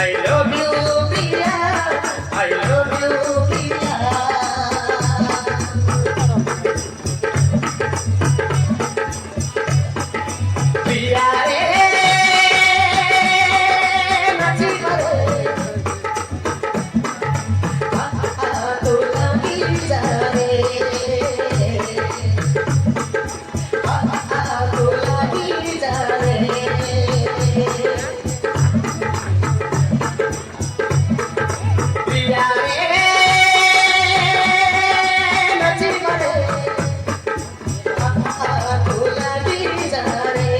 I love you, Priya. I love you, Priya. Priya re, nachi mare. Tu lagi jare. Tu lagi jare. Priya re, nachi mare. Tu lagi jare.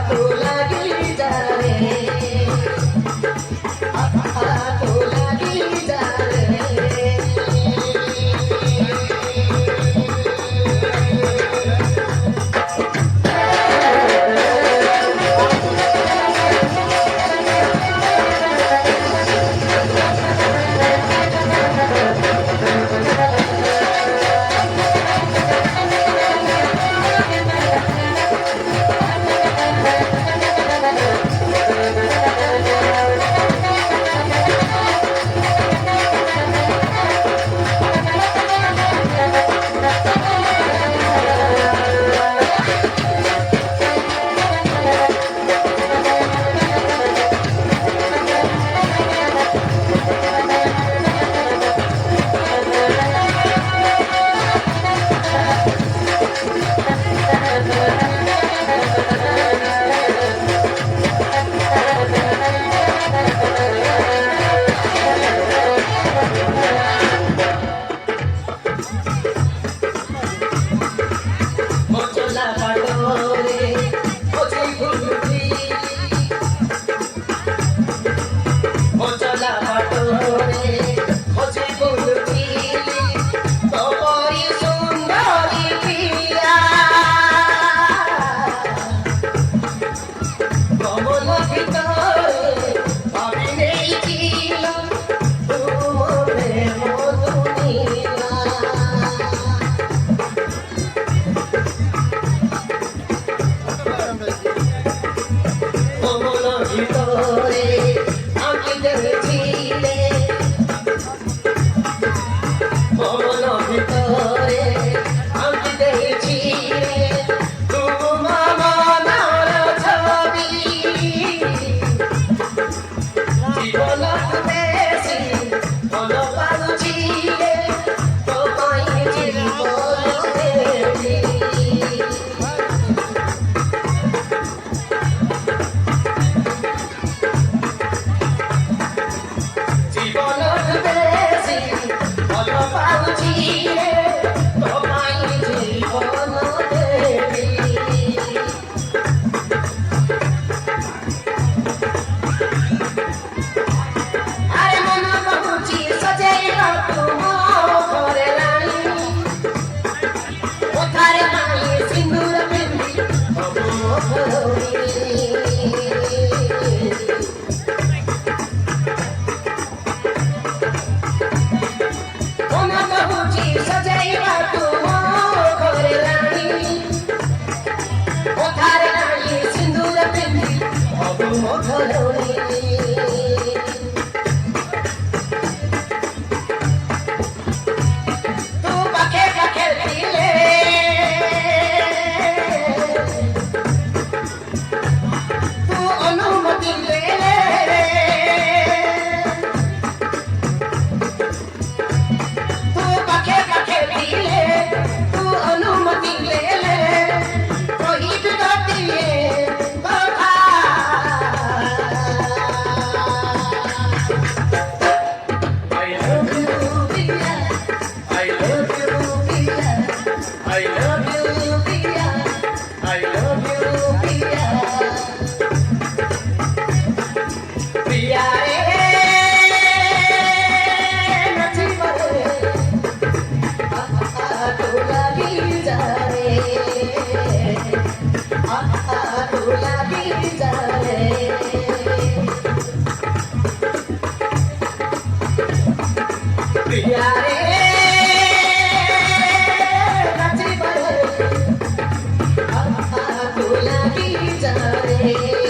Tu lagi jare. Tu lagi jare. Mochola patore, mochi gulti. Mochola patore, mochi gulti. Topori sundari priya. Kamala vitare, abhi chilo. Tu more modunila. Kamala vitare, abhi chile. Kamala vitare, abhi chile. Tu mama nara chabi. Jibona besi, bolo paluchile. Tomai jibona besi. Jibona besi, bolo paluchile. Tomai jibona besi. Are mona kahuchi sajaila tu mo kore rani. Othare nai sindura bindi, abu mo kharoni. Mona kahuchi sajaila tu mo kore rani. Othare nai sindura bindi, abu mo kharoni. Tu pache pache dile. Tu anumati le. Tu pache pache dile. Tu anumati le. Rohit datiye baba. रे